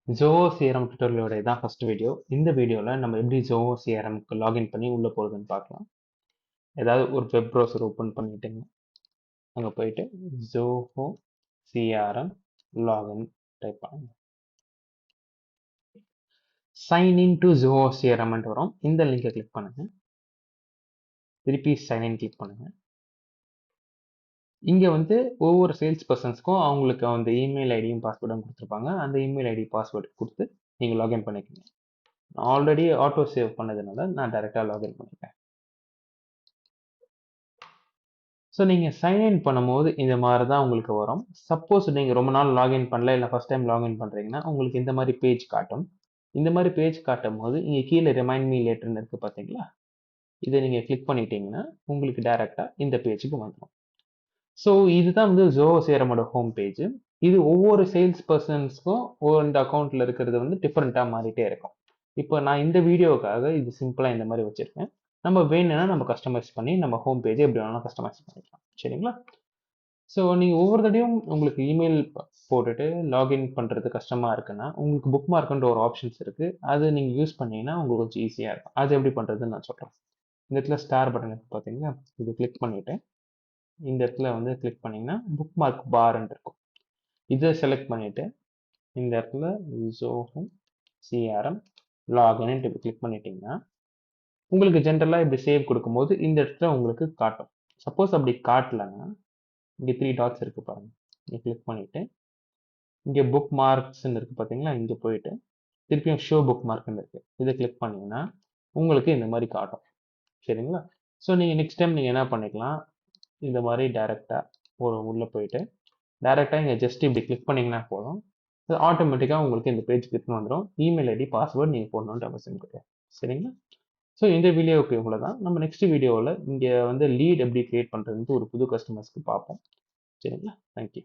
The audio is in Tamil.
Zoho CRM tutorial தான் ஃபர்ஸ்ட் வீடியோ. இந்த வீடியோல நம்ம எப்படி Zoho CRMக்கு லாகின் பண்ணி உள்ள போறதுன்னு பார்க்கலாம். ஏதாவது ஒரு வெப் ப்ரௌசர் ஓபன் பண்ணிட்டுங்க. அங்க போயிட்டு Zoho CRM லாகின் டைப் பண்ணுங்க. Sign in to Zoho CRM வரும். இந்த லிங்கை கிளிக் பண்ணுங்க. திருப்பி சைன் இன் கிளிக் பண்ணுங்க. இங்க வந்து ஒவ்வொரு சேல்ஸ் பர்சன்ஸ்க்கும் அவங்களுக்கு அந்த இமெயில் ஐடியும் பாஸ்வேர்டும் கொடுத்துருப்பாங்க. அந்த இமெயில் ஐடி பாஸ்வேர்டு கொடுத்து நீங்க லாகின் பண்ணிக்கோங்க. ஆல்ரெடி ஆட்டோ சேவ் பண்ணதுனால நான் டைரக்டா லாகின் பண்ணிட்டேன். ஸோ நீங்கள் சைன்இன் பண்ணும்போது இந்த மாதிரி தான் உங்களுக்கு வரும். சப்போஸ் நீங்கள் ரொம்ப நாள் லாகின் பண்ணல இல்லை ஃபர்ஸ்ட் டைம் லாகின் பண்ணுறீங்கன்னா உங்களுக்கு இந்த மாதிரி பேஜ் காட்டும். இந்த மாதிரி பேஜ் காட்டும் போது இங்கே கீழே ரிமைண்ட் மீ லேட்டர்னு இருக்கு பார்த்தீங்களா, இதை நீங்கள் கிளிக் பண்ணிட்டீங்கன்னா உங்களுக்கு டைரெக்டாக இந்த பேஜுக்கு வந்துடும். ஸோ இதுதான் வந்து Zoho CRMோட ஹோம் பேஜ். இது ஒவ்வொரு சேல்ஸ் பர்சன்ஸ்க்கும் இந்த அக்கௌண்ட்டில் இருக்கிறது வந்து டிஃப்ரெண்ட்டாக மாறிட்டே இருக்கும். இப்போ நான் இந்த வீடியோவுக்காக இது சிம்பிளாக இந்த மாதிரி வச்சுருக்கேன். நம்ம வேணும்னா நம்ம கஸ்டமைஸ் பண்ணி நம்ம ஹோம் பேஜை எப்படி வேணாலும் கஸ்டமைஸ் பண்ணிக்கலாம். சரிங்களா? ஸோ நீங்கள் ஒவ்வொரு தடையும் உங்களுக்கு இமெயில் போட்டுட்டு லாகின் பண்ணுறது கஷ்டமாக இருக்குன்னா உங்களுக்கு புக் மார்க்குன்ற ஒரு ஆப்ஷன்ஸ் இருக்குது. அது நீங்கள் யூஸ் பண்ணீங்கன்னா உங்களுக்கு கொஞ்சம் ஈஸியாக இருக்கும். அது எப்படி பண்ணுறதுன்னு நான் சொல்கிறேன். இந்த இடத்துல ஸ்டார் பட்டன் இருக்குது பார்த்தீங்களா, இது கிளிக் பண்ணிவிட்டு இந்த இடத்துல வந்து கிளிக் பண்ணிங்கன்னா புக் மார்க் பார்ன்னு இருக்கும். இதை செலக்ட் பண்ணிவிட்டு இந்த இடத்துல Zoho CRM லாகின் கிளிக் பண்ணிட்டீங்கன்னா உங்களுக்கு ஜென்ரலாக இப்படி சேவ் கொடுக்கும்போது இந்த இடத்துல உங்களுக்கு காட்டும். சப்போஸ் அப்படி காட்டலைன்னா இங்கே 3 டாட்ஸ் இருக்குது பாருங்க, இங்கே கிளிக் பண்ணிவிட்டு இங்கே புக் மார்க்ஸ்ன்னு இருக்குது பார்த்தீங்களா, இங்கே போயிட்டு திருப்பியும் ஷோ புக் மார்க்னு இருக்குது, இதை கிளிக் பண்ணிங்கன்னா உங்களுக்கு இந்த மாதிரி காட்டும். சரிங்களா? ஸோ நீங்கள் நெக்ஸ்ட் டைம் நீங்கள் என்ன பண்ணிக்கலாம், இந்த மாதிரி டைரெக்டாக ஒரு உள்ளே போயிட்டு டைரெக்டாக இங்கே ஜஸ்ட் இப்படி கிளிக் பண்ணிங்கன்னா போதும், அது ஆட்டோமேட்டிக்காக உங்களுக்கு இந்த பேஜ் கிளிக் வந்துடும். இமெயில் ஐடி பாஸ்வேர்டு நீங்கள் போடணுன்ற அவசியம் கிடையாது. சரிங்களா? ஸோ இந்த வீடியோவுக்கு இவ்வளோ தான். நம்ம நெக்ஸ்ட் வீடியோவில் இங்கே வந்து லீட் எப்படி கிரியேட் பண்ணுறதுன்ட்டு ஒரு புது கஸ்டமர்ஸ்க்கு பார்ப்போம். சரிங்களா? தேங்க்யூ.